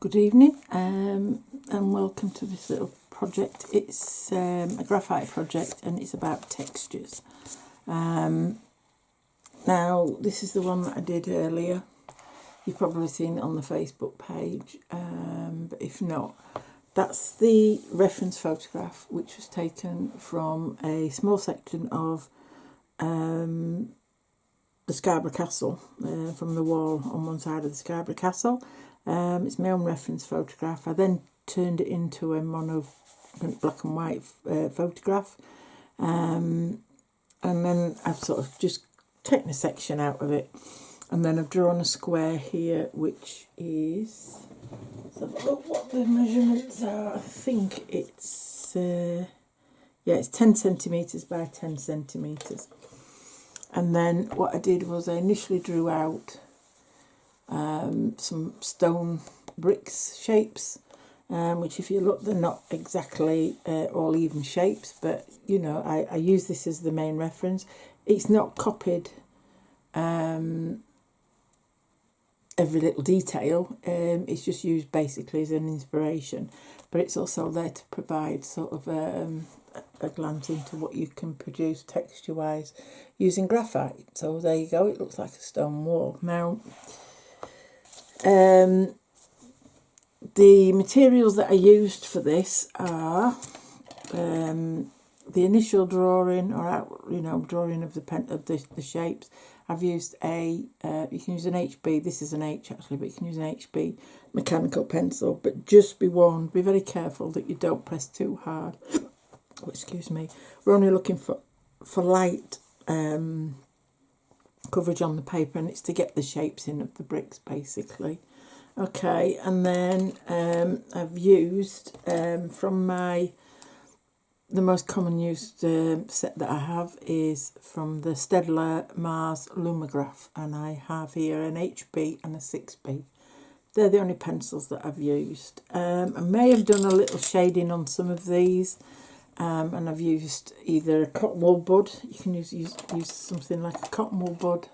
Good evening and welcome to this little project. It's a graphite project and it's about textures. Now this is the one that I did earlier. You've probably seen it on the Facebook page, but if not, that's the reference photograph which was taken from a small section of the Scarborough Castle, from the wall on one side of the Scarborough Castle. It's my own reference photograph. I then turned it into a mono black and white photograph, and then I've sort of just taken a section out of it, and then I've drawn a square here which is, let's have a look what the measurements are. I think it's it's 10 centimetres by 10 centimetres. And then what I did was I initially drew out some stone bricks shapes, which if you look, they're not exactly all even shapes, but you know, I use this as the main reference. It's not copied every little detail, it's just used basically as an inspiration, but it's also there to provide sort of a glance into what you can produce texture wise using graphite. So there you go, it looks like a stone wall. Now the materials that I used for this are the initial drawing, or drawing of the shapes. I've used you can use an HB. This is an H actually, but you can use an HB mechanical pencil. But just be warned, be very careful that you don't press too hard. Oh, excuse me. We're only looking for light coverage on the paper, and it's to get the shapes in of the bricks basically. Okay, and then I've used from the most common used set that I have is from the Staedtler Mars Lumograph, and I have here an HB and a 6B. They're the only pencils that I've used. I may have done a little shading on some of these, and I've used either a cotton wool bud. You can use something like a cotton wool bud.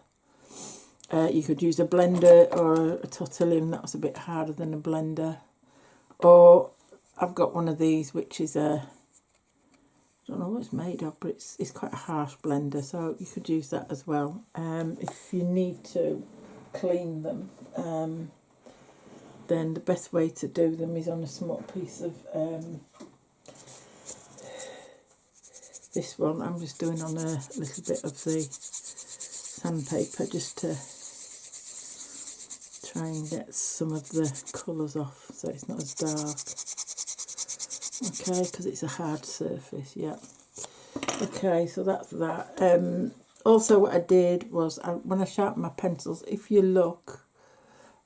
You could use a blender or a Tortillon. That was a bit harder than a blender. Or I've got one of these which is I don't know what it's made of, but it's quite a harsh blender, so you could use that as well. If you need to clean them, then the best way to do them is on a small piece of this one. I'm just doing on a little bit of the sandpaper just to try and get some of the colours off so it's not as dark. Okay, because it's a hard surface, yeah. Okay, so that's that. Also what I did was, when I sharpened my pencils, if you look,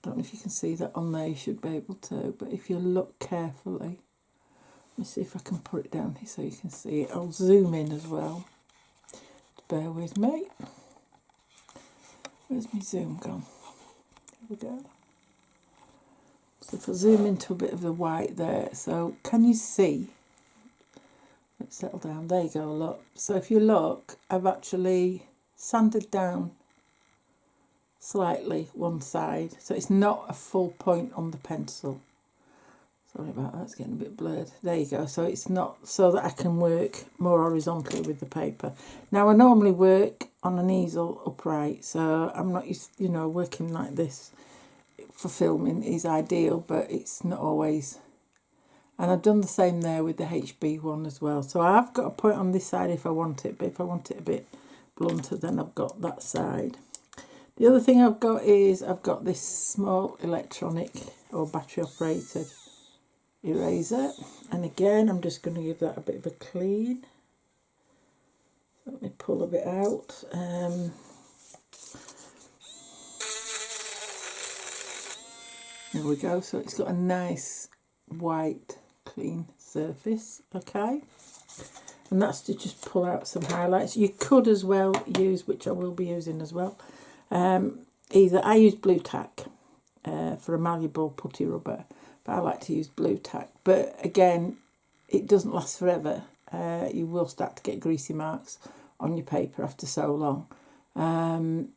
I don't know if you can see that on there, you should be able to, but if you look carefully, let me see if I can put it down here so you can see it. I'll zoom in as well. Bear with me. Where's my zoom gone? Here we go. So if I zoom into a bit of the white there, so can you see? Let's settle down. There you go, look. So if you look, I've actually sanded down slightly one side, so it's not a full point on the pencil. Sorry about that, it's getting a bit blurred. There you go. So it's not, so that I can work more horizontally with the paper. Now I normally work on an easel upright, so I'm not used, working like this for filming is ideal, but it's not always. And I've done the same there with the HB one as well. So I've got a point on this side if I want it, but if I want it a bit blunter, then I've got that side. The other thing I've got is I've got this small electronic or battery operated eraser, and again I'm just going to give that a bit of a clean. Let me pull a bit out. There we go, so it's got a nice white clean surface. Okay, and that's to just pull out some highlights. You could as well use, which I will be using as well, either I use blue tack for a malleable putty rubber, but I like to use blue tack, but again it doesn't last forever. You will start to get greasy marks on your paper after so long.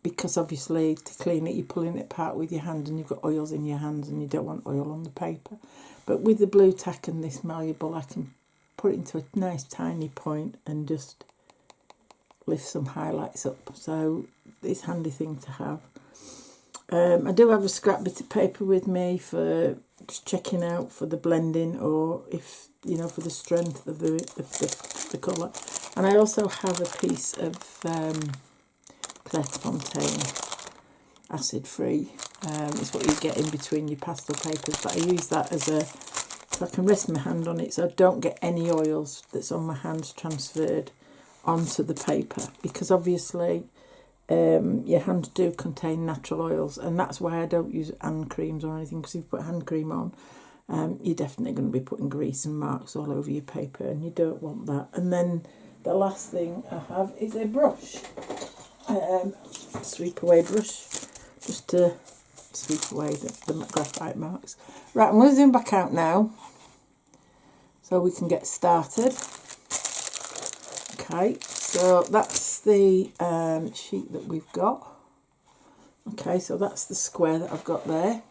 because obviously to clean it you're pulling it apart with your hand and you've got oils in your hands and you don't want oil on the paper. But with the blue tack and this malleable, I can put it into a nice tiny point and just lift some highlights up. So it's a handy thing to have. I do have a scrap bit of paper with me for just checking out for the blending, or if, you know, for the strength of the colour. And I also have a piece of Clairefontaine acid free. It's what you get in between your pastel papers, but I use that as a, so I can rest my hand on it so I don't get any oils that's on my hands transferred onto the paper, because obviously your hands do contain natural oils, and that's why I don't use hand creams or anything, because if you put hand cream on, you're definitely going to be putting grease and marks all over your paper, and you don't want that. And then the last thing I have is a brush, sweep away brush, just to sweep away the graphite marks. Right, I'm going to zoom back out now so we can get started. Okay, so that's the sheet that we've got. Okay, so that's the square that I've got there.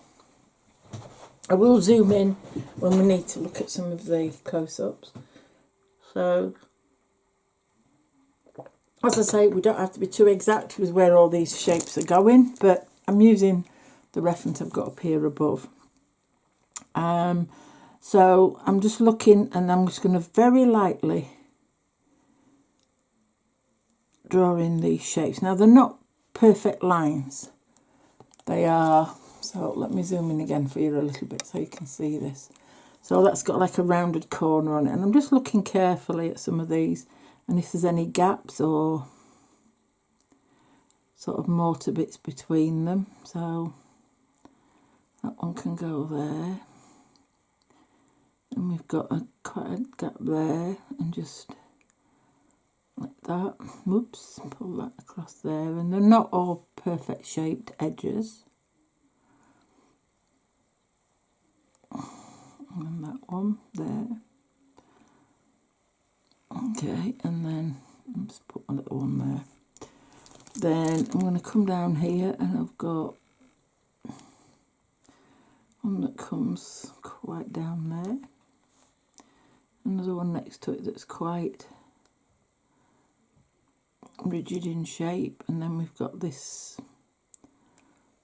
I will zoom in when we need to look at some of the close-ups. So, as I say, we don't have to be too exact with where all these shapes are going, but I'm using the reference I've got up here above. So I'm just looking, and I'm just going to very lightly draw in these shapes. Now, they're not perfect lines. They are, so let me zoom in again for you a little bit so you can see this. So that's got like a rounded corner on it, and I'm just looking carefully at some of these, and if there's any gaps or sort of mortar bits between them. So that one can go there, and we've got quite a gap there, and just like that. Whoops, pull that across there, and they're not all perfect shaped edges. And that one there. Okay, and then I'll just put a little one there. Then I'm going to come down here, and I've got one that comes quite down there. Another one next to it that's quite rigid in shape, and then we've got this,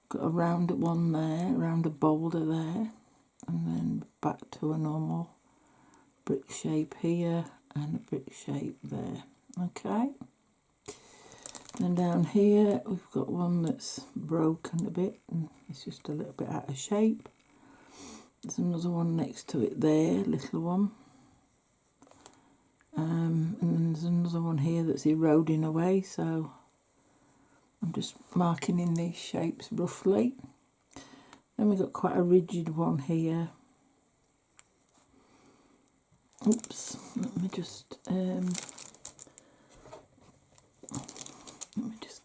got a round one there, around a boulder there, and then back to a normal brick shape here and a brick shape there. Okay, then down here we've got one that's broken a bit and it's just a little bit out of shape. There's another one next to it there, little one. And then there's another one here that's eroding away, so I'm just marking in these shapes roughly. Then we've got quite a rigid one here. Oops, let me just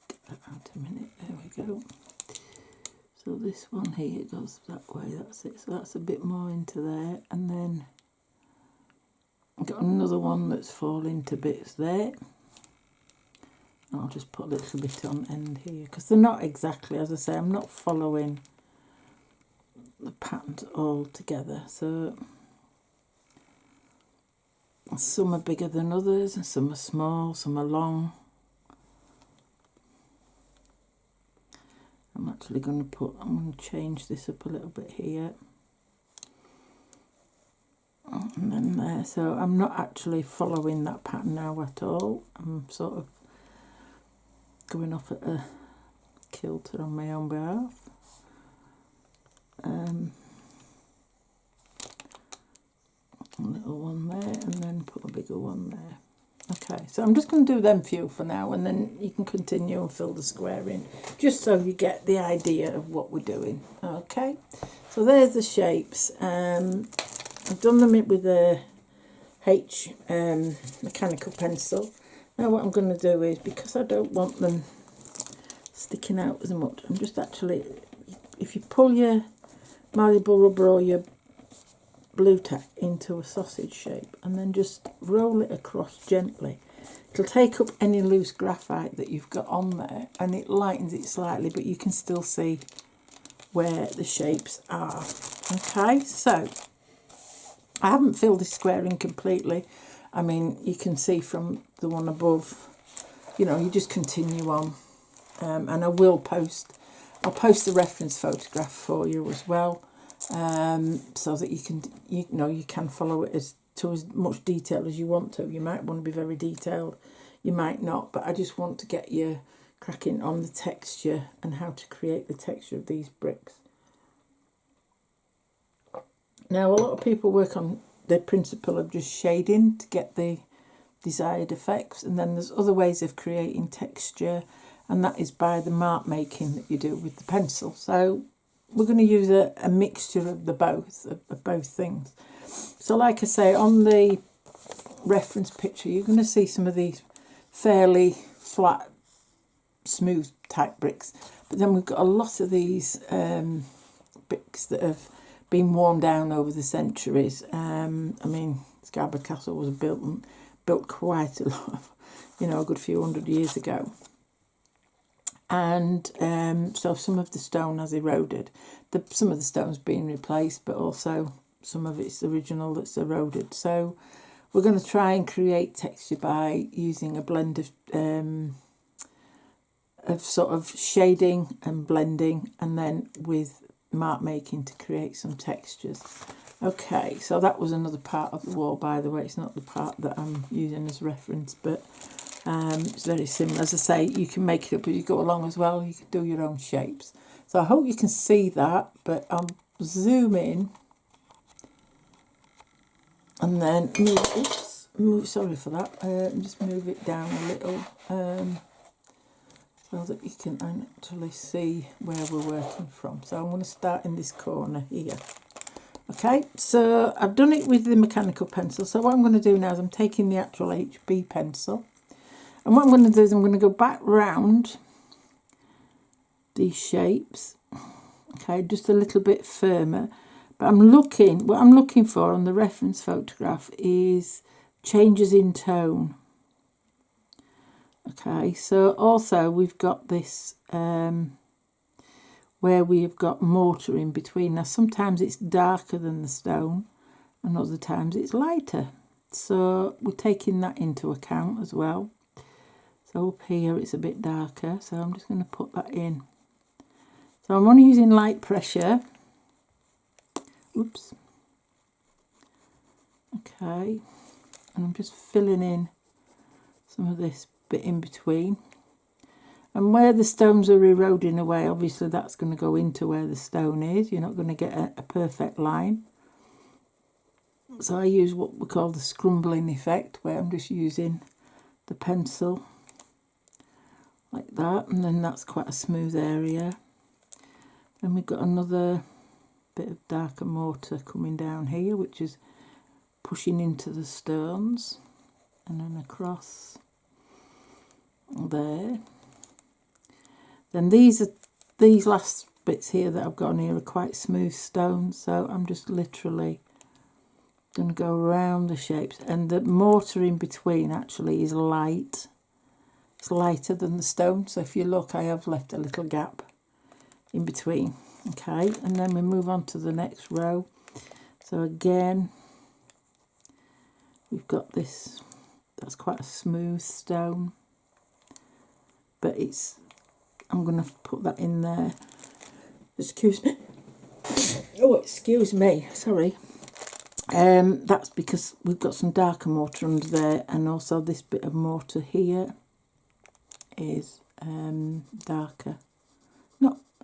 get that out a minute. There we go. So this one here goes that way, that's it. So that's a bit more into there, and then I've got another one that's falling to bits there. And I'll just put a little bit on end here, because they're not exactly, as I say, I'm not following the patterns all together. So some are bigger than others, and some are small, some are long. I'm actually going to change this up a little bit here. And then there, so I'm not actually following that pattern now at all. I'm sort of going off at a kilter on my own behalf. A little one there, and then put a bigger one there. Okay, so I'm just going to do them few for now, and then you can continue and fill the square in, just so you get the idea of what we're doing. Okay, so there's the shapes. I've done them with a H mechanical pencil. Now what I'm going to do is, because I don't want them sticking out as much, I'm just actually, if you pull your malleable rubber or your blue tack into a sausage shape and then just roll it across gently, it'll take up any loose graphite that you've got on there, and it lightens it slightly, but you can still see where the shapes are. Okay, so I haven't filled this square in completely. I mean, you can see from the one above, you know, you just continue on. And I'll post the reference photograph for you as well, so that you can follow it to as much detail as you want to. You might want to be very detailed, you might not, but I just want to get you cracking on the texture and how to create the texture of these bricks. Now, a lot of people work on the principle of just shading to get the desired effects, and then there's other ways of creating texture, and that is by the mark making that you do with the pencil. So we're going to use a mixture of both things. So like I say, on the reference picture, you're going to see some of these fairly flat, smooth type bricks, but then we've got a lot of these bricks that have been worn down over the centuries. I mean, Scarborough Castle was built quite a lot, a good few hundred years ago. And so some of the stone has eroded. Some of the stone's been replaced, but also some of it's original that's eroded. So we're going to try and create texture by using a blend of sort of shading and blending, and then with mark making to create some textures. Okay, so that was another part of the wall, by the way. It's not the part that I'm using as reference, but it's very similar. As I say, you can make it up as you go along as well. You can do your own shapes. So I hope you can see that, but I'll zoom in and then sorry for that, just move it down a little so that you can actually see where we're working from. So I'm going to start in this corner here. Okay, so I've done it with the mechanical pencil. So what I'm going to do now is I'm taking the actual HB pencil, and what I'm going to do is I'm going to go back round these shapes, okay, just a little bit firmer. But what I'm looking for on the reference photograph is changes in tone. Okay, so also we've got this where we've got mortar in between. Now sometimes it's darker than the stone and other times it's lighter. So we're taking that into account as well. So up here it's a bit darker, so I'm just going to put that in. So I'm only using light pressure. Oops. Okay, and I'm just filling in some of this bit in between. And where the stones are eroding away, obviously that's going to go into where the stone is. You're not going to get a perfect line. So I use what we call the scrumbling effect, where I'm just using the pencil like that, and then that's quite a smooth area. Then we've got another bit of darker mortar coming down here, which is pushing into the stones, and then across there. Then these last bits here that I've got on here are quite smooth stones, so I'm just literally going to go around the shapes, and the mortar in between actually is light. It's lighter than the stone, so if you look, I have left a little gap in between. Okay, and then we move on to the next row. So again, we've got this, that's quite a smooth stone, but I'm going to put that in there. Excuse me. Oh, excuse me, sorry. That's because we've got some darker mortar under there, and also this bit of mortar here is darker.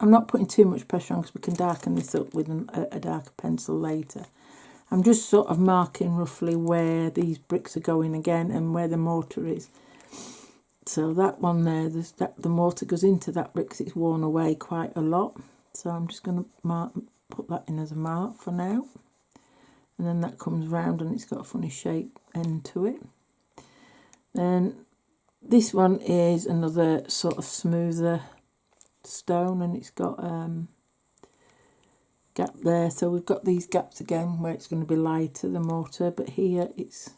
I'm not putting too much pressure on because we can darken this up with a darker pencil later. I'm just sort of marking roughly where these bricks are going again and where the mortar is. So that one there, the mortar goes into that brick because it's worn away quite a lot. So I'm just going to put that in as a mark for now. And then that comes round and it's got a funny shape end to it. Then this one is another sort of smoother stone, and it's got gap there. So we've got these gaps again where it's going to be lighter, the mortar, but here it's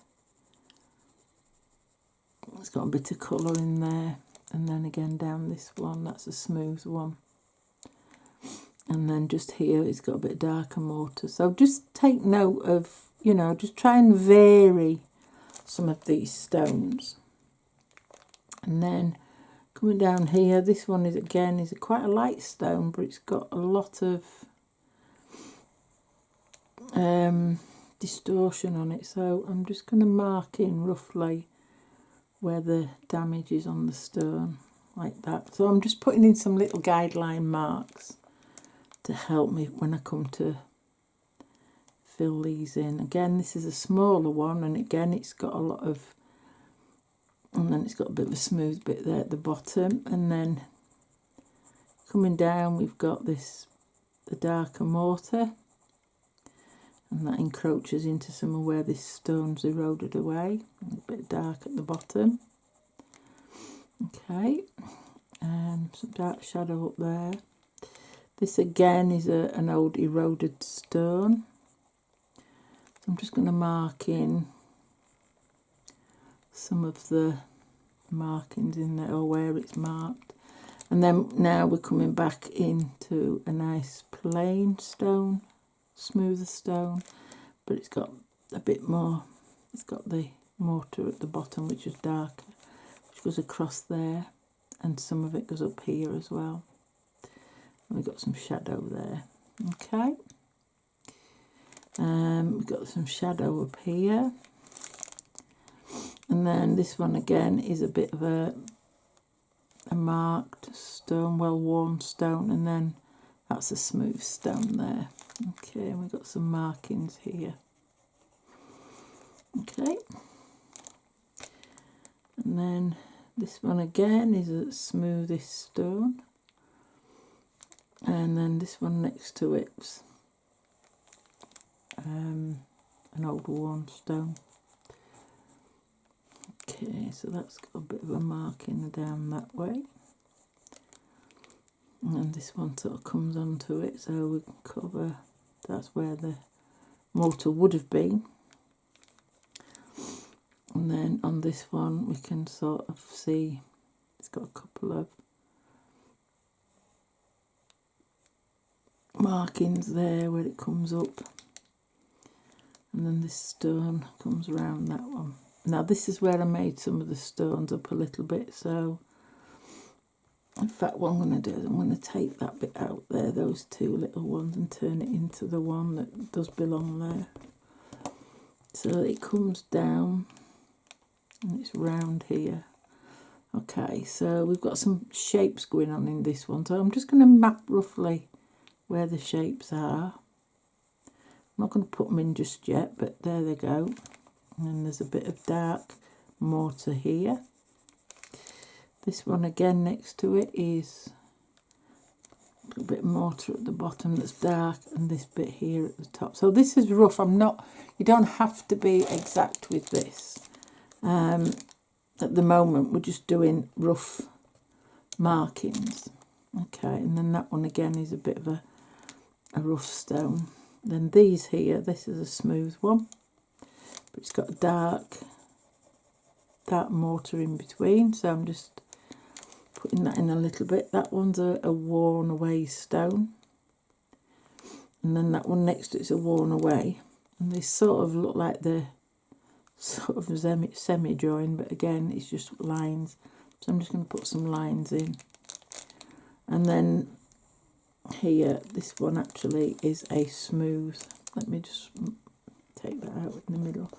It's got a bit of colour in there. And then again down this one, that's a smooth one. And then just here it's got a bit darker mortar. So just take note of, you know, just try and vary some of these stones. And then coming down here, this one is again is quite a light stone, but it's got a lot of distortion on it. So I'm just going to mark in roughly where the damage is on the stone, like that. So I'm just putting in some little guideline marks to help me when I come to fill these in. Again, this is a smaller one, and again it's got a lot of, and then it's got a bit of a smooth bit there at the bottom, and then coming down we've got this, the darker mortar, and that encroaches into some of where this stone's eroded away, a bit dark at the bottom. Okay, and some dark shadow up there. This again is an old eroded stone. So I'm just going to mark in some of the markings in there, or where it's marked. And then now we're coming back into a nice plain stone, smoother stone, but it's got a bit more, it's got the mortar at the bottom which is darker, which goes across there, and some of it goes up here as well. And we've got some shadow there. Okay, we've got some shadow up here, and then this one again is a bit of a marked stone, well worn stone, and then that's a smooth stone there. Okay, and we've got some markings here. Okay, and then this one again is a smoothest stone, and then this one next to it's an old worn stone. Okay, so that's got a bit of a marking down that way, and this one sort of comes onto it, so we can cover, that's where the mortar would have been. And then on this one we can sort of see it's got a couple of markings there where it comes up, and then this stone comes around that one. Now this is where I made some of the stones up a little bit, so in fact what I'm going to do is I'm going to take that bit out there, those two little ones, and turn it into the one that does belong there. So it comes down and it's round here. Okay, so we've got some shapes going on in this one, so I'm just going to map roughly where the shapes are. I'm not going to put them in just yet, but there they go. And then there's a bit of dark mortar here. This one again next to it is a bit of mortar at the bottom that's dark, and this bit here at the top. So this is rough. You don't have to be exact with this. At the moment we're just doing rough markings. Okay, and then that one again is a bit of a rough stone. Then these here, this is a smooth one, but it's got a dark mortar in between, so I'm just putting that in a little bit. That one's a worn away stone, and then that one next to it's a worn away, and they sort of look like they're sort of semi-joined, but again it's just lines, so I'm just going to put some lines in. And then here, this one actually is a smooth, let me just take that out in the middle.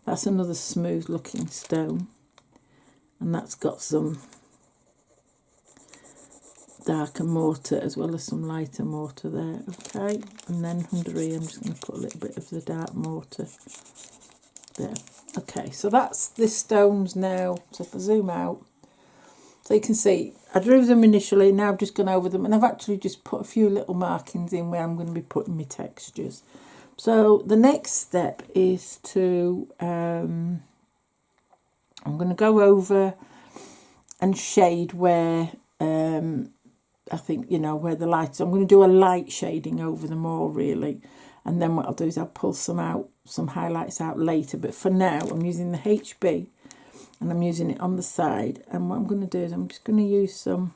That's another smooth looking stone, and that's got some darker mortar as well as some lighter mortar there. Okay, and then under here I'm just going to put a little bit of the dark mortar there. Okay, so that's this stones now. So if I zoom out, so you can see I drew them initially, now I've just gone over them, and I've actually just put a few little markings in where I'm going to be putting my textures. So the next step is to I'm going to go over and shade where I think, you know, where the lights, I'm going to do a light shading over them all really, and then what I'll do is I'll pull some highlights out later, but for now I'm using the HB and I'm using it on the side. And what I'm going to do is I'm just going to use some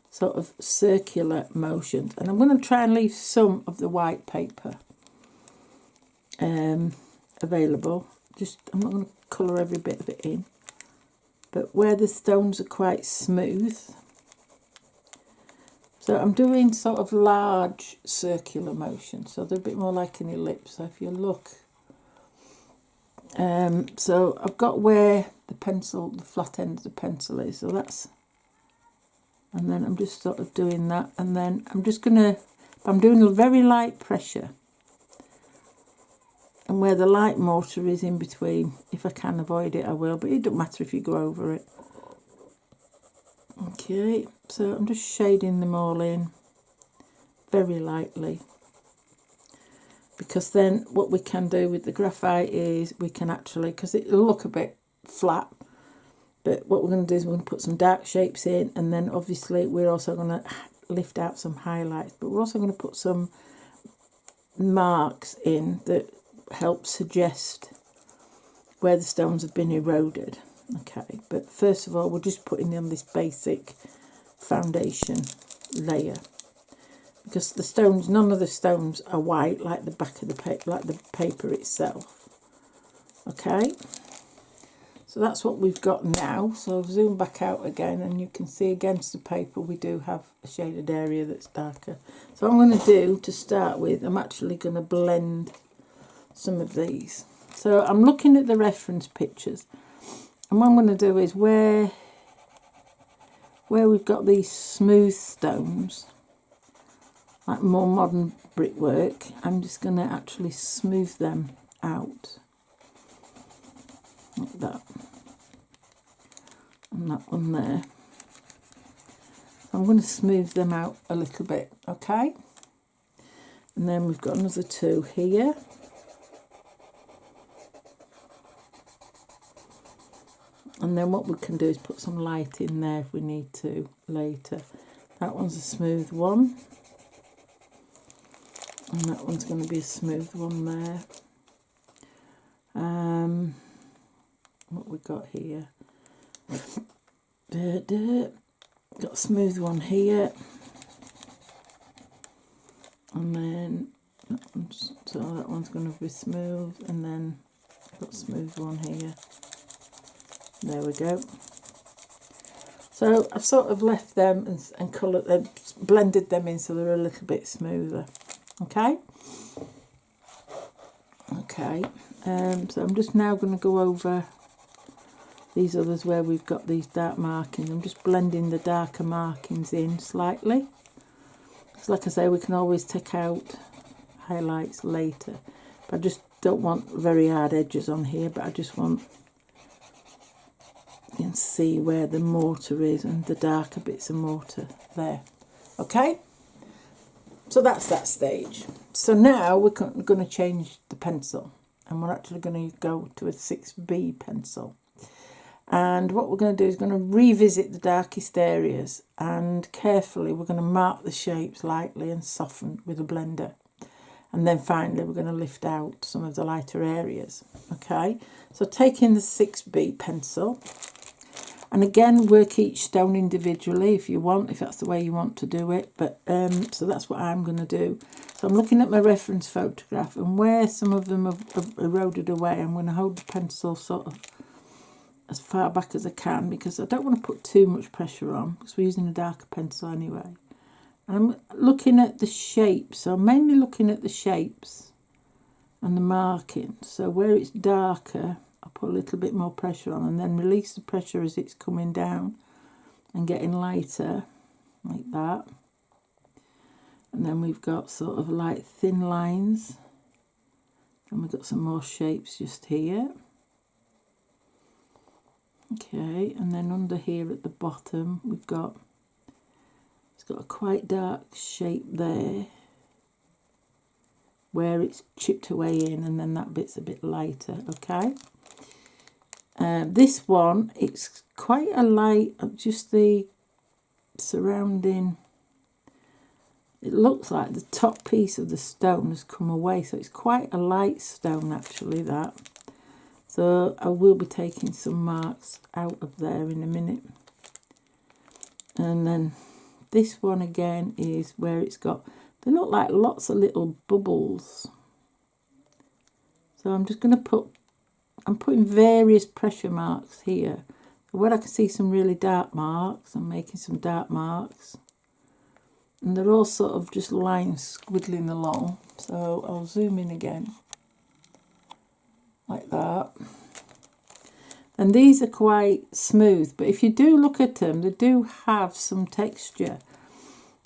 sort of circular motions, and I'm going to try and leave some of the white paper available. I'm not going to colour every bit of it in, but where the stones are quite smooth. So I'm doing sort of large circular motions, so they're a bit more like an ellipse. So if you look, so I've got where the flat end of the pencil is, so that's, and then I'm just sort of doing that, and then I'm just I'm doing a very light pressure, and where the light mortar is in between, if I can avoid it I will, but it doesn't matter if you go over it. Okay, so I'm just shading them all in very lightly, because then what we can do with the graphite is we can actually, because it'll look a bit flat, but what we're going to do is we're going to put some dark shapes in, and then obviously we're also going to lift out some highlights, but we're also going to put some marks in that help suggest where the stones have been eroded. Okay, but first of all we're just putting on this basic foundation layer, because the stones, none of the stones are white like the back of the paper, like the paper itself. Okay, so that's what we've got now. So I'll zoom back out again, and you can see against the paper we do have a shaded area that's darker. So what I'm going to do to start with, I'm actually going to blend some of these. So I'm looking at the reference pictures, and what I'm going to do is where we've got these smooth stones, like more modern brickwork, I'm just going to actually smooth them out like that, and that one there. I'm going to smooth them out a little bit, okay? And then we've got another two here. And then what we can do is put some light in there if we need to later. That one's a smooth one, and that one's going to be a smooth one there. What we got here? Got a smooth one here, and then that one's going to be smooth, and then got a smooth one here. There we go. So I've sort of left them and coloured them, blended them in so they're a little bit smoother. Okay. Okay. So I'm just now going to go over these others where we've got these dark markings. I'm just blending the darker markings in slightly. Because like I say, we can always take out highlights later. But I just don't want very hard edges on here, but I just want, you can see where the mortar is and the darker bits of mortar there. Okay, so that's that stage. So now we're going to change the pencil, and we're actually going to go to a 6B pencil. And what we're going to do is going to revisit the darkest areas, and carefully we're going to mark the shapes lightly and soften with a blender. And then finally we're going to lift out some of the lighter areas. Okay, so taking the 6B pencil, and again work each stone individually if you want, if that's the way you want to do it. But so that's what I'm going to do. So I'm looking at my reference photograph, and where some of them have eroded away, I'm going to hold the pencil sort of as far back as I can, because I don't want to put too much pressure on, because we're using a darker pencil anyway. And I'm looking at the shapes, so I'm mainly looking at the shapes and the markings. So where it's darker, I'll put a little bit more pressure on, and then release the pressure as it's coming down and getting lighter, like that. And then we've got sort of light thin lines, and we've got some more shapes just here. Okay, and then under here at the bottom we've got, it's got a quite dark shape there where it's chipped away in, and then that bit's a bit lighter. Okay, this one, it's quite a light, just the surrounding, it looks like the top piece of the stone has come away, so it's quite a light stone actually, that. So I will be taking some marks out of there in a minute. And then this one again is where it's got, they look like lots of little bubbles. So I'm just going to I'm putting various pressure marks here. Where I can see some really dark marks, I'm making some dark marks. And they're all sort of just lines squiggling along. So I'll zoom in again, like that. And these are quite smooth, but if you do look at them, they do have some texture.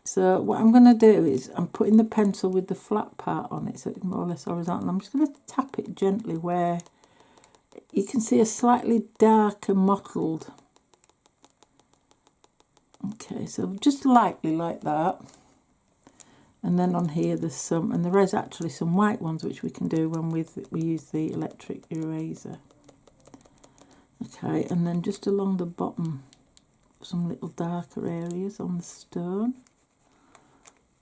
So what I'm going to do is I'm putting the pencil with the flat part on it, so it's more or less horizontal. I'm just going to tap it gently where you can see a slightly darker mottled. Okay, so just lightly like that. And then on here there's some, and there is actually some white ones which we can do when we use the electric eraser. Okay, and then just along the bottom, some little darker areas on the stone.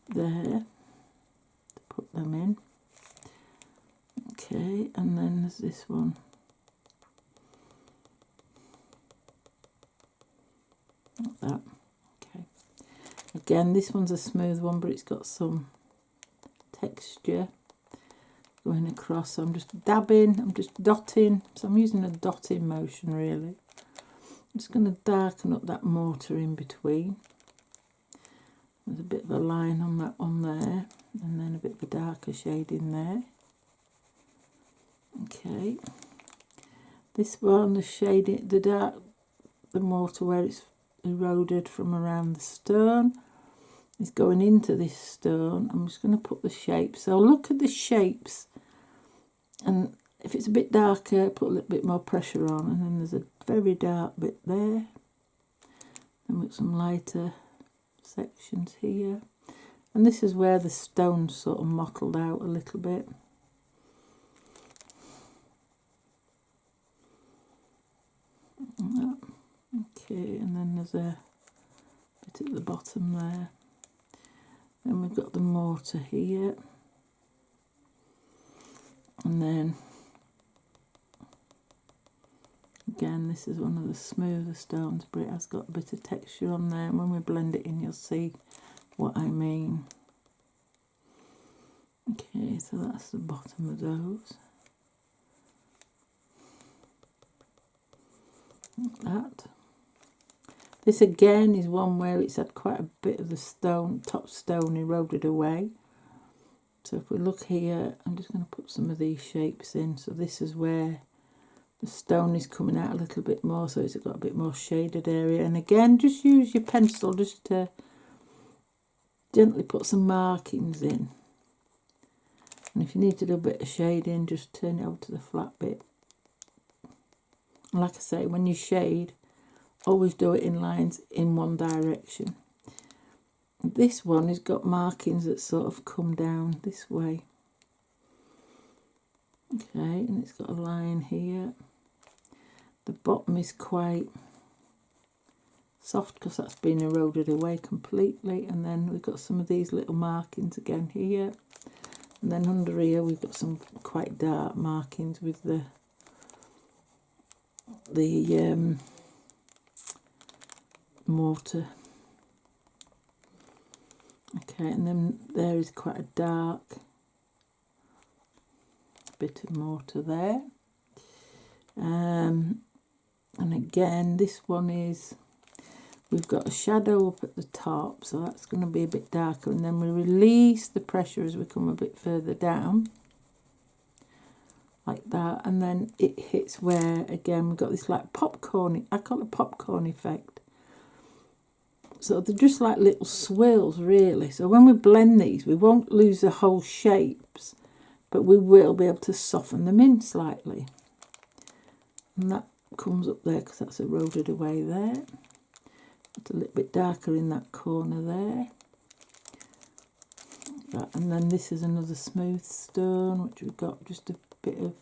There, to put them in. Okay, and then there's this one. Like that. Okay. Again, this one's a smooth one, but it's got some texture going across. So I'm just dabbing, I'm just dotting. So I'm using a dotting motion really. I'm just going to darken up that mortar in between. There's a bit of a line on that one there, and then a bit of a darker shade in there. Okay. This one, the shade, the mortar where it's eroded from around the stone is going into this stone. I'm just going to put the shapes. So look at the shapes, and if it's a bit darker, put a little bit more pressure on, and then there's a very dark bit there, and with some lighter sections here, and this is where the stone's sort of mottled out a little bit. Okay, and then there's a bit at the bottom there. Then we've got the mortar here, and then again this is one of the smoother stones, but it has got a bit of texture on there, and when we blend it in you'll see what I mean. Okay, so that's the bottom of those. Like that. This again is one where it's had quite a bit of the stone, top stone eroded away. So if we look here, I'm just going to put some of these shapes in. So this is where the stone is coming out a little bit more, so it's got a bit more shaded area. And again, just use your pencil just to gently put some markings in. And if you need to do a bit of shading, just turn it over to the flat bit. And like I say, when you shade, always do it in lines in one direction. This one has got markings that sort of come down this way. Okay, and it's got a line here. The bottom is quite soft because that's been eroded away completely, and then we've got some of these little markings again here, and then under here we've got some quite dark markings with the mortar. Okay, and then there is quite a dark bit of mortar there. And again, this one is, we've got a shadow up at the top, so that's going to be a bit darker, and then we release the pressure as we come a bit further down, like that, and then it hits where, again, we've got this like popcorn, I call it popcorn effect. So they're just like little swirls, really. So when we blend these, we won't lose the whole shapes, but we will be able to soften them in slightly. And that comes up there because that's eroded away there. It's a little bit darker in that corner there. And then this is another smooth stone, which we've got just a bit of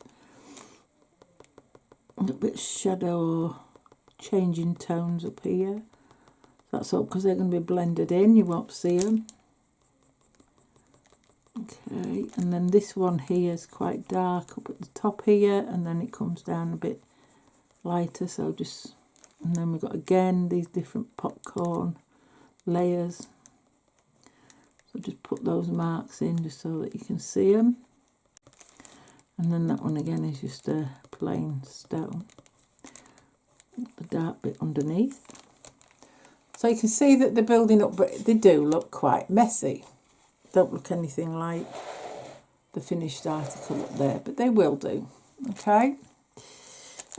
shadow or changing tones up here. That's all because they're going to be blended in, you won't see them. Okay, and then this one here is quite dark up at the top here, and then it comes down a bit lighter, so just, and then we've got again these different popcorn layers, so just put those marks in just so that you can see them. And then that one again is just a plain stone, the dark bit underneath. So you can see that they're building up, but they do look quite messy. Don't look anything like the finished article up there, but they will do. Okay.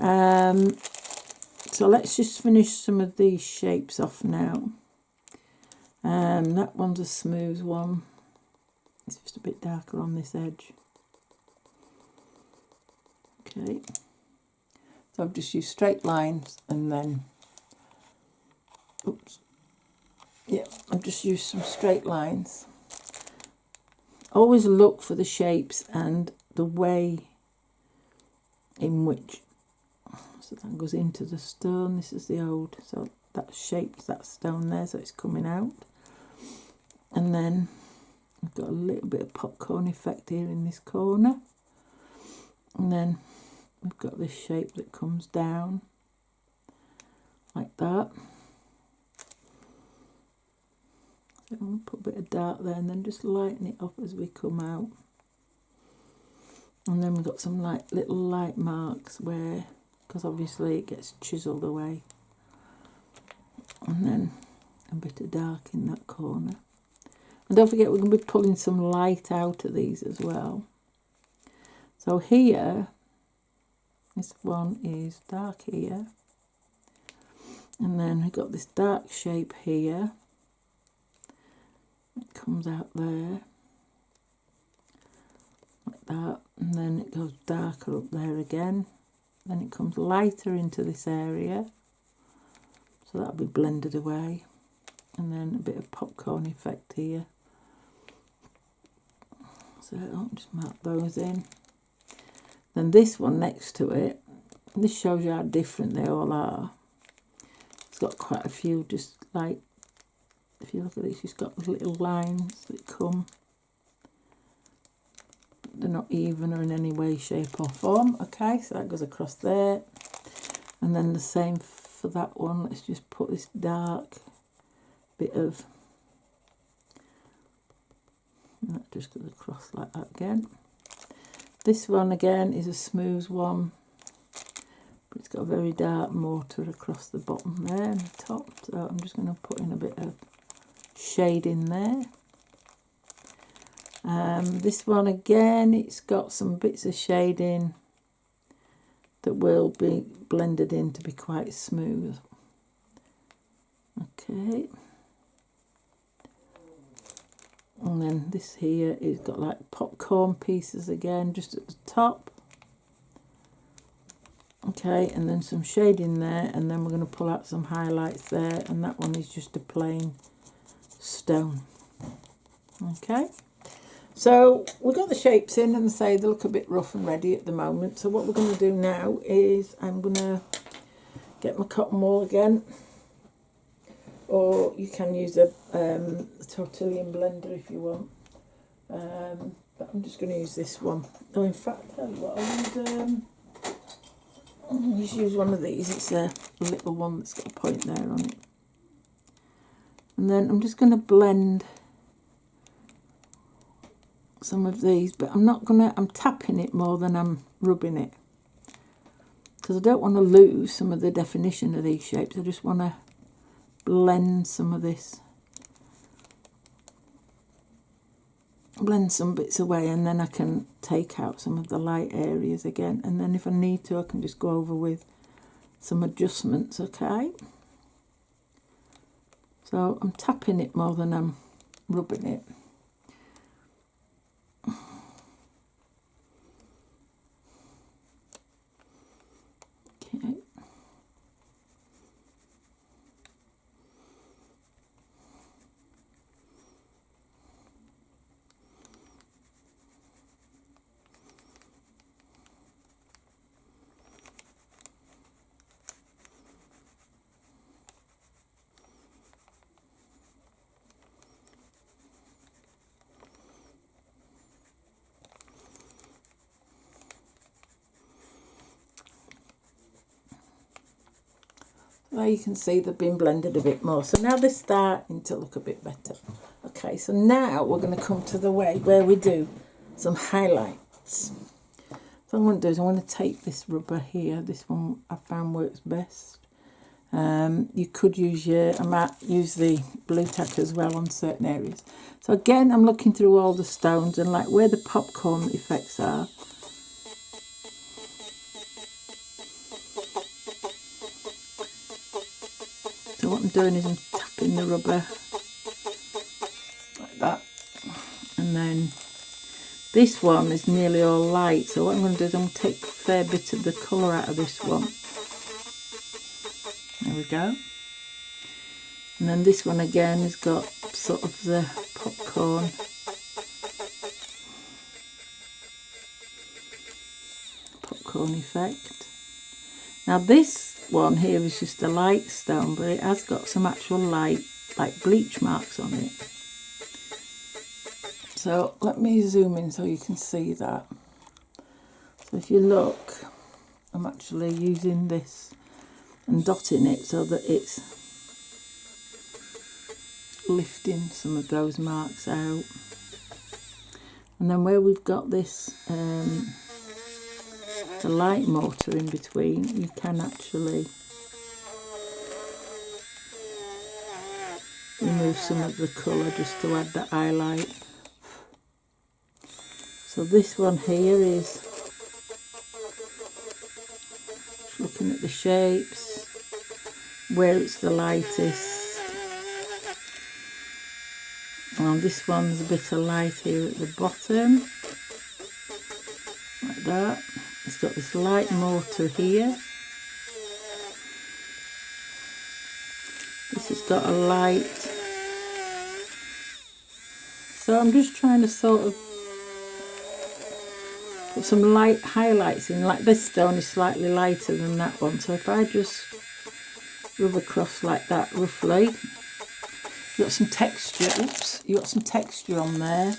So let's just finish some of these shapes off now. That one's a smooth one. It's just a bit darker on this edge. Okay. So I've just used straight lines and then, oops. Yeah, I've just used some straight lines. Always look for the shapes and the way in which, so that goes into the stone. This is the old, so that shapes that stone there, so it's coming out. And then I've got a little bit of popcorn effect here in this corner. And then we've got this shape that comes down like that. So I'm going to put a bit of dark there and then just lighten it up as we come out. And then we've got some like little light marks where, because obviously it gets chiselled away. And then a bit of dark in that corner. And don't forget, we're going to be pulling some light out of these as well. So here, this one is dark here. And then we've got this dark shape here. It comes out there. Like that. And then it goes darker up there again. Then it comes lighter into this area. So that'll be blended away. And then a bit of popcorn effect here. So I'll just mark those in. Then this one next to it, this shows you how different they all are. It's got quite a few, just like, if you look at this, it's got little lines that come. They're not even or in any way, shape or form. Okay, so that goes across there. And then the same for that one. Let's just put this dark bit of, and that just goes across like that again. This one again is a smooth one, but it's got a very dark mortar across the bottom there and the top. So I'm just going to put in a bit of shade in there. This one again, it's got some bits of shade in that will be blended in to be quite smooth. Okay. And then this here is got like popcorn pieces again, just at the top. Okay, and then some shade in there, and then we're going to pull out some highlights there, and that one is just a plain stone. Okay, so we've got the shapes in, and say they look a bit rough and ready at the moment. So what we're going to do now is I'm going to get my cotton wool again, or you can use a tortillon blender if you want, but I'm just going to use this one. Oh, in fact, tell you what, I'll just use one of these. It's a little one that's got a point there on it. And then I'm just going to blend some of these, but I'm tapping it more than I'm rubbing it, because I don't want to lose some of the definition of these shapes. I just want to blend some of this, blend some bits away, and then I can take out some of the light areas again, and then if I need to I can just go over with some adjustments. Okay, so I'm tapping it more than I'm rubbing it. Okay. There you can see they've been blended a bit more. So now they're starting to look a bit better. Okay, so now we're going to come to the way where we do some highlights. So what I'm going to do is I'm going to take this rubber here. This one I found works best. You could use I might use the blue tack as well on certain areas. So again, I'm looking through all the stones and like where the popcorn effects are. So what I'm doing is I'm tapping the rubber like that. And then this one is nearly all light. So what I'm going to do is I'm going to take a fair bit of the colour out of this one. There we go. And then this one again has got sort of the popcorn. Popcorn effect. Now this one here is just a light stone, but it has got some actual light, like bleach marks on it. So let me zoom in so you can see that. So if you look, I'm actually using this and dotting it so that it's lifting some of those marks out. And then where we've got this the light mortar in between, you can actually remove some of the colour just to add the highlight. So this one here is looking at the shapes, where it's the lightest. And this one's a bit of light here at the bottom, like that. It's got this light mortar here. This has got a light. So I'm just trying to sort of put some light highlights in. Like this stone is slightly lighter than that one. So if I just rub across like that roughly, you've got some texture. Oops, you've got some texture on there.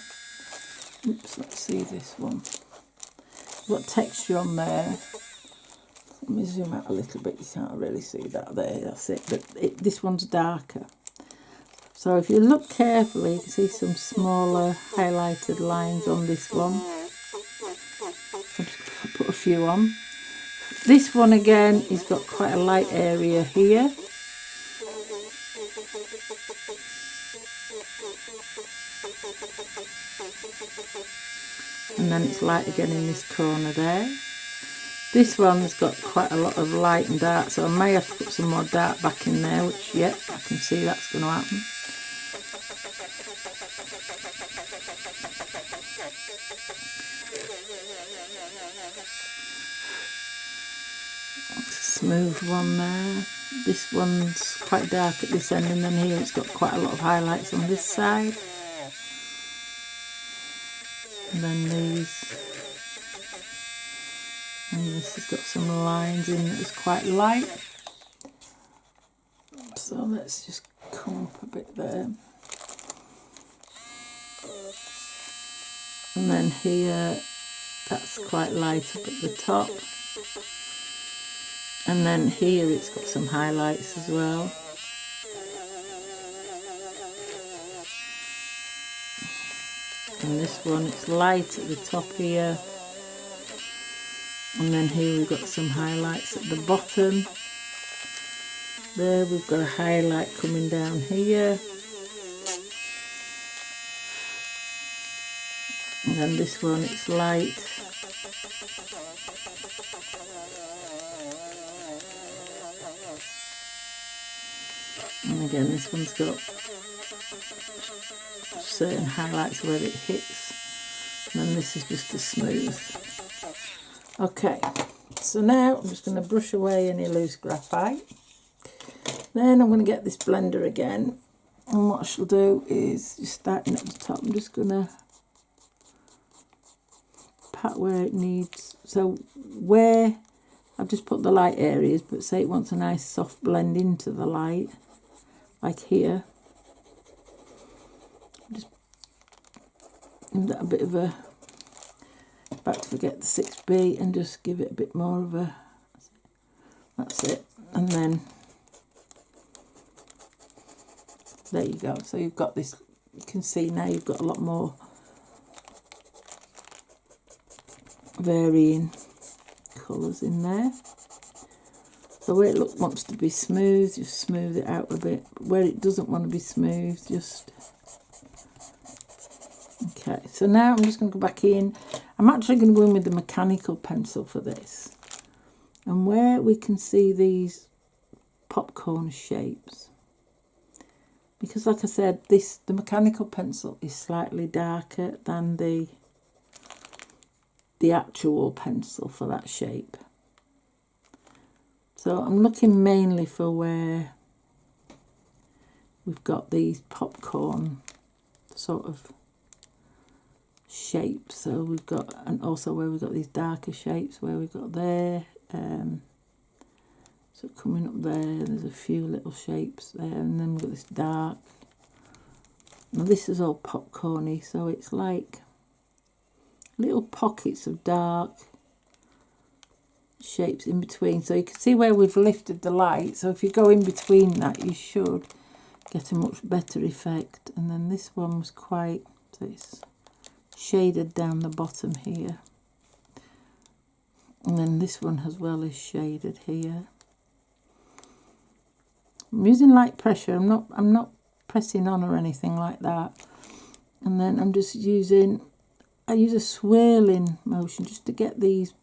Oops, let's see this one. Got texture on there. Let me zoom out a little bit, you can't really see that there, that's it, but this one's darker. So if you look carefully, you can see some smaller highlighted lines on this one. I'll just put a few on. This one again has got quite a light area here. And then it's light again in this corner there. This one's got quite a lot of light and dark, so I may have to put some more dark back in there, which, yep, I can see that's going to happen. Smooth one there. This one's quite dark at this end, and then here it's got quite a lot of highlights on this side. And then these, and this has got some lines in that is quite light. So let's just come up a bit there. And then here, that's quite light up at the top. And then here it's got some highlights as well. And this one, it's light at the top here. And then here we've got some highlights at the bottom. There we've got a highlight coming down here. And then this one, it's light. And again, this one's got certain highlights where it hits. And then this is just a smooth. Okay, so now I'm just going to brush away any loose graphite. Then I'm going to get this blender again. And what I shall do is, just starting at the top, I'm just going to pat where it needs. So where I've just put the light areas, but say it wants a nice soft blend into the light, like here. Just give that a bit of a, about to forget the 6B, and just give it a bit more of a, that's it. And then there you go. So you've got this, you can see now you've got a lot more varying colours in there. So where it wants to be smooth, just smooth it out a bit. Where it doesn't want to be smooth, just... Okay, so now I'm just going to go back in. I'm actually going to go in with the mechanical pencil for this. And where we can see these popcorn shapes, because like I said, the mechanical pencil is slightly darker than the actual pencil for that shape. So I'm looking mainly for where we've got these popcorn sort of shapes. So we've got, and also where we've got these darker shapes, where we've got there. So coming up there, there's a few little shapes there, and then we've got this dark. Now this is all popcorny, so it's like little pockets of dark shapes in between. So you can see where we've lifted the light. So if you go in between that, you should get a much better effect. And then this one was quite, so it's shaded down the bottom here. And then this one as well is shaded here. I'm using light pressure. I'm not pressing on or anything like that. And then I'm just using, I use a swirling motion just to get these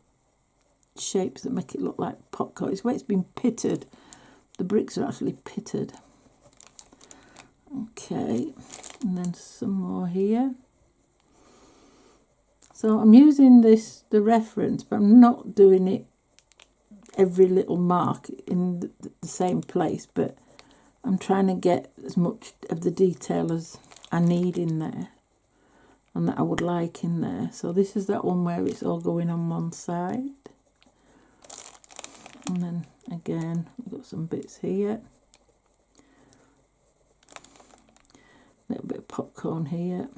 shapes that make it look like popcorn. It's where it's been pitted. The bricks are actually pitted. Okay, and then some more here. So I'm using the reference, but I'm not doing it every little mark in the same place, but I'm trying to get as much of the detail as I need in there and that I would like in there. So this is that one where it's all going on one side. And then again, we've got some bits here. A little bit of popcorn here.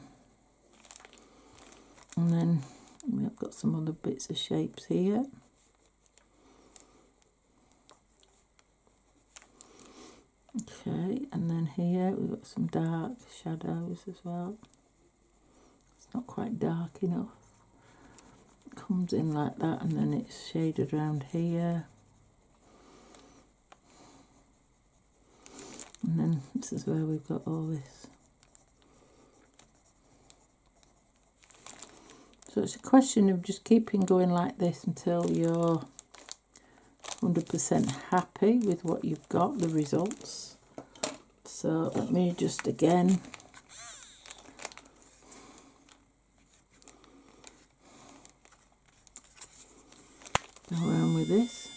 And then we've got some other bits of shapes here. Okay, and then here we've got some dark shadows as well. It's not quite dark enough. It comes in like that, and then it's shaded around here. And then this is where we've got all this. So it's a question of just keeping going like this until you're 100% happy with what you've got, the results. So let me just again go around with this.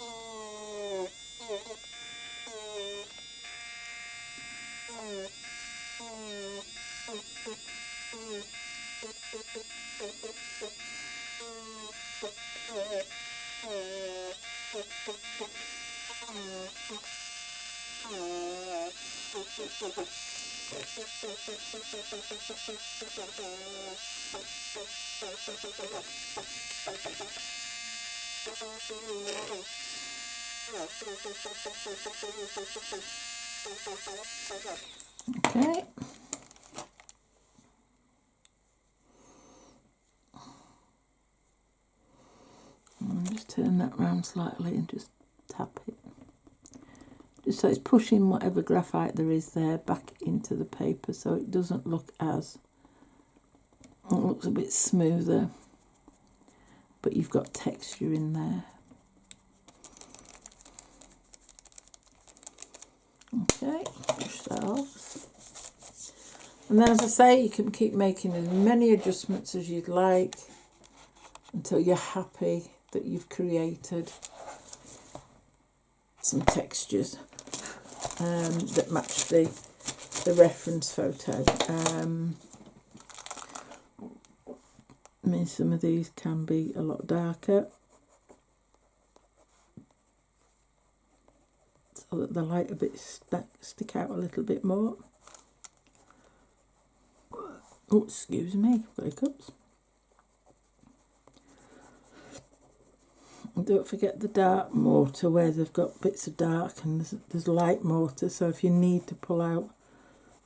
Okay. And just turn that round slightly and just tap it. Just so it's pushing whatever graphite there is there back into the paper, so it doesn't look as, it looks a bit smoother, but you've got texture in there. Okay, push that off. And then, as I say, you can keep making as many adjustments as you'd like until you're happy that you've created some textures that match the reference photo. I mean, some of these can be a lot darker, so that the light a bit stick out a little bit more. Oh, excuse me, hiccups. And don't forget the dark mortar where they've got bits of dark and there's light mortar, so if you need to pull out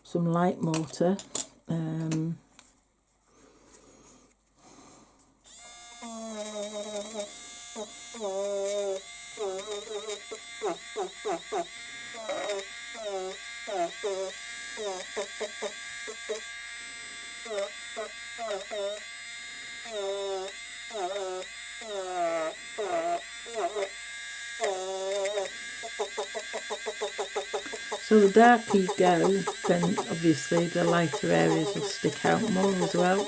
some light mortar. So the darker you go, then obviously the lighter areas will stick out more as well,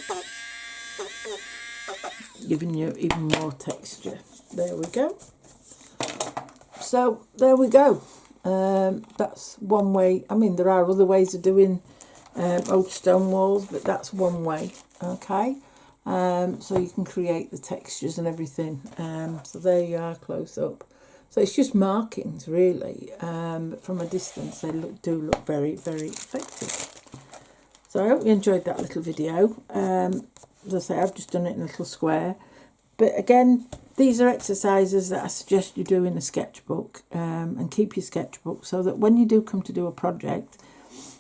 giving you even more texture. There we go. So there we go. That's one way. I mean, there are other ways of doing old stone walls, but that's one way. Okay. So you can create the textures and everything. So there you are, close up. So it's just markings, really. But from a distance, they do look very, very effective. So I hope you enjoyed that little video. As I say, I've just done it in a little square. But again, these are exercises that I suggest you do in a sketchbook, and keep your sketchbook so that when you do come to do a project,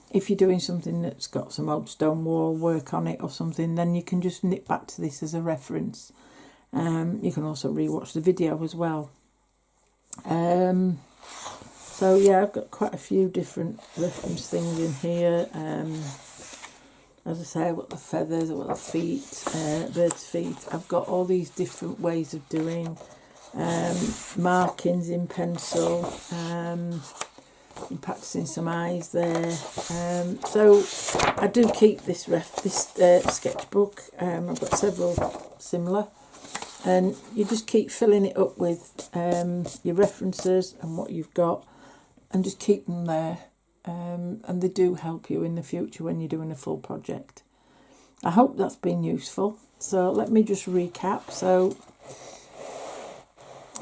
if you're doing something that's got some old stone wall work on it or something, then you can just nip back to this as a reference. You can also rewatch the video as well. So yeah, I've got quite a few different reference things in here. As I say, I've got the feathers, I've got the feet, bird's feet. I've got all these different ways of doing markings in pencil. I'm practicing some eyes there. So I do keep this sketchbook. I've got several similar. And you just keep filling it up with your references and what you've got, and just keep them there. And they do help you in the future when you're doing a full project. I hope that's been useful. So let me just recap. So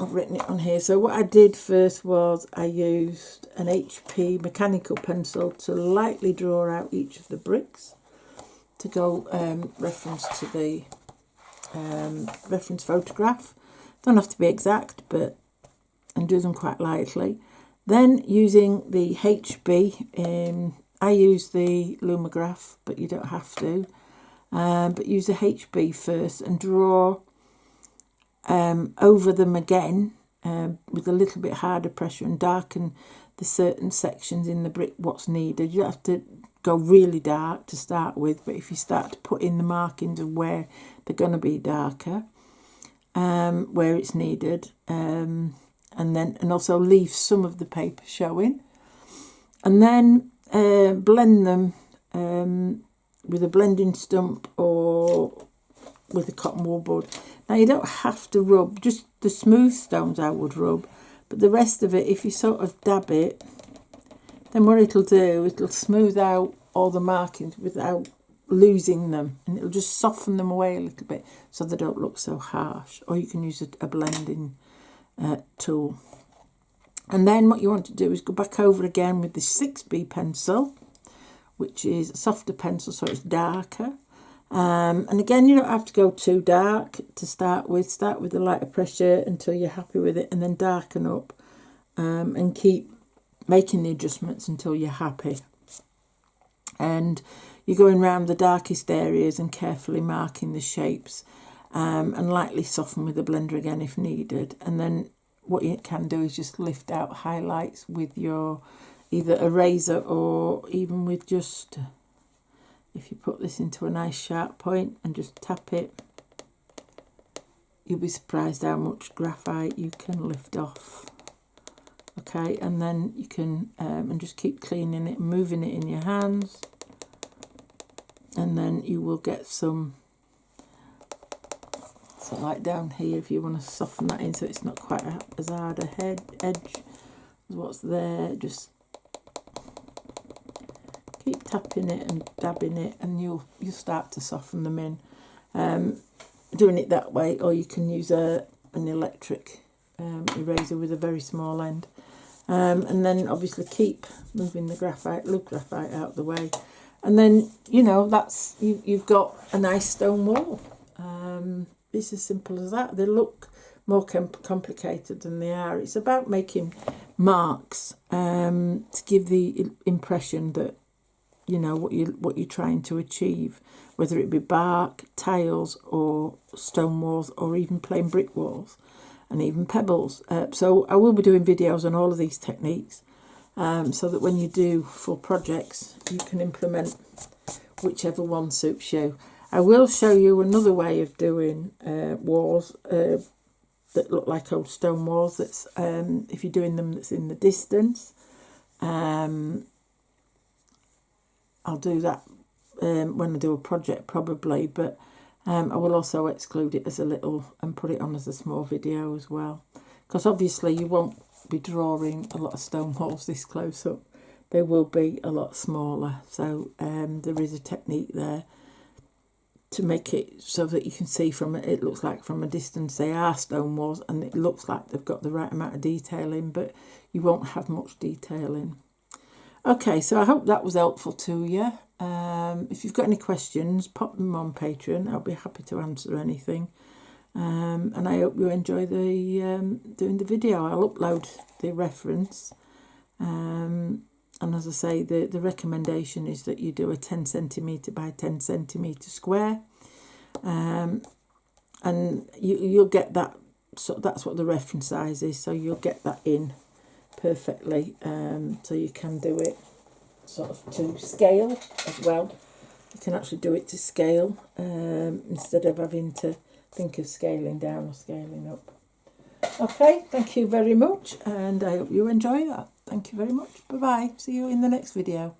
I've written it on here. So what I did first was I used an HP mechanical pencil to lightly draw out each of the bricks to go reference to the reference photograph. Don't have to be exact, but and do them quite lightly. Then using the HB, I use the Lumograph, but you don't have to. But use the HB first and draw over them again with a little bit harder pressure and darken the certain sections in the brick what's needed. You don't have to go really dark to start with, but if you start to put in the markings of where they're going to be darker, where it's needed, and also leave some of the paper showing, and then blend them with a blending stump or with a cotton wool board. Now you don't have to rub, just the smooth stones I would rub, but the rest of it, if you sort of dab it, then what it'll do, it'll smooth out all the markings without losing them, and it'll just soften them away a little bit so they don't look so harsh. Or you can use a blending tool. And then what you want to do is go back over again with the 6B pencil, which is a softer pencil, so it's darker. And again, you don't have to go too dark to start with. Start with a lighter pressure until you're happy with it, and then darken up, and keep making the adjustments until you're happy. And you're going around the darkest areas and carefully marking the shapes, and lightly soften with the blender again if needed. And then what you can do is just lift out highlights with your either eraser or even with just, if you put this into a nice sharp point and just tap it, you'll be surprised how much graphite you can lift off. Okay, and then you can and just keep cleaning it and moving it in your hands, and then you will get some. So like down here, if you want to soften that in so it's not quite as hard a edge as what's there, just keep tapping it and dabbing it, and you'll start to soften them in. Doing it that way, or you can use an electric eraser with a very small end. And then obviously keep moving the graphite out of the way. And then, you know, that's you've got a nice stone wall. It's as simple as that. They look more complicated than they are. It's about making marks to give the impression that you know, what you're trying to achieve, whether it be bark, tiles, or stone walls, or even plain brick walls, and even pebbles. So I will be doing videos on all of these techniques, so that when you do full projects, you can implement whichever one suits you. I will show you another way of doing walls that look like old stone walls. That's if you're doing them, that's in the distance. I'll do that when I do a project probably, but I will also exclude it as a little and put it on as a small video as well, because obviously you won't be drawing a lot of stone walls this close up. They will be a lot smaller, so there is a technique there to make it so that you can see from it looks like from a distance they are stone walls, and it looks like they've got the right amount of detail in, but you won't have much detail in. Okay, so I hope that was helpful to you. If you've got any questions, pop them on Patreon. I'll be happy to answer anything. And I hope you enjoy the doing the video. I'll upload the reference. And as I say, the recommendation is that you do a 10 centimetre by 10 centimetre square. And you'll get that. So that's what the reference size is. So you'll get that in perfectly. So you can do it sort of to scale as well. You can actually do it to scale instead of having to think of scaling down or scaling up. Okay, thank you very much, and I hope you enjoy that. Thank you very much. Bye bye. See you in the next video.